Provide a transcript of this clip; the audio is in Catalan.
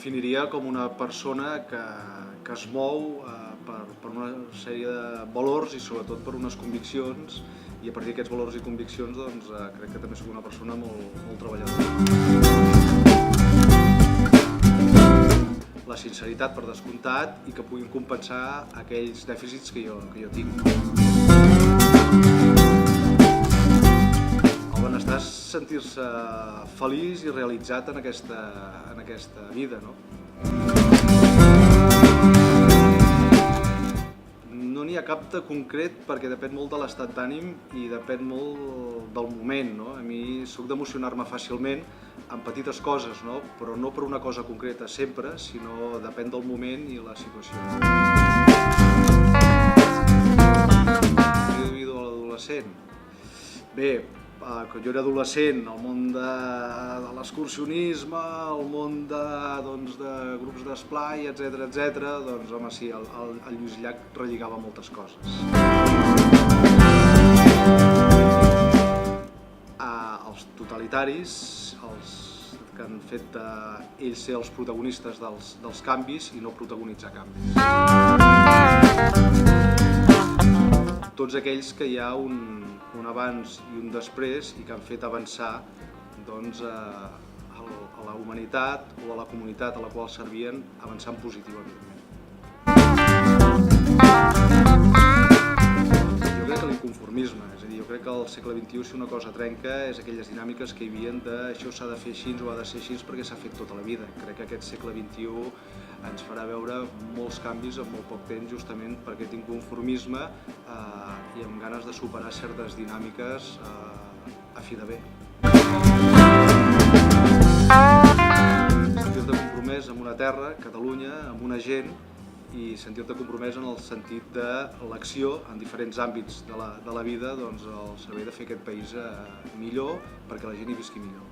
definiria com una persona que es mou per una sèrie de valors i sobretot per unes conviccions, i a partir d'aquests valors i conviccions doncs, crec que també soc una persona molt treballadora. La sinceritat, per descomptat, i que puguin compensar aquells dèficits que jo tinc. El benestar és sentir-se feliç i realitzat en aquesta vida, no? No n'hi ha cap de concret perquè depèn molt de l'estat d'ànim i depèn molt del moment, no? A mi soc d'emocionar-me fàcilment en petites coses, no? Però no per una cosa concreta sempre, sinó depèn del moment i la situació. Jo he a l'adolescent. Bé, quan jo era adolescent, el món de l'excursionisme, el món de grups d'esplai, etc., doncs home sí, el Lluís Llach relligava moltes coses. Els totalitaris, els que han fet ells ser els protagonistes dels canvis i no protagonitzar canvis. Tots aquells que hi ha un abans i un després i que han fet avançar doncs, a la humanitat o a la comunitat a la qual servien, avançant positivament. Jo crec que l'inconformisme, és a dir, jo crec que al segle XXI si una cosa trenca és aquelles dinàmiques que hi havia de això s'ha de fer així o ha de ser així perquè s'ha fet tota la vida. Crec que aquest segle XXI ens farà veure molts canvis en molt poc temps justament per aquest inconformisme i amb ganes de superar certes dinàmiques a fi de bé. Sentir-te compromès amb una terra, Catalunya, amb una gent, i sentir-te compromès en el sentit de l'acció en diferents àmbits de la vida al servei de fer aquest país millor perquè la gent hi visqui millor.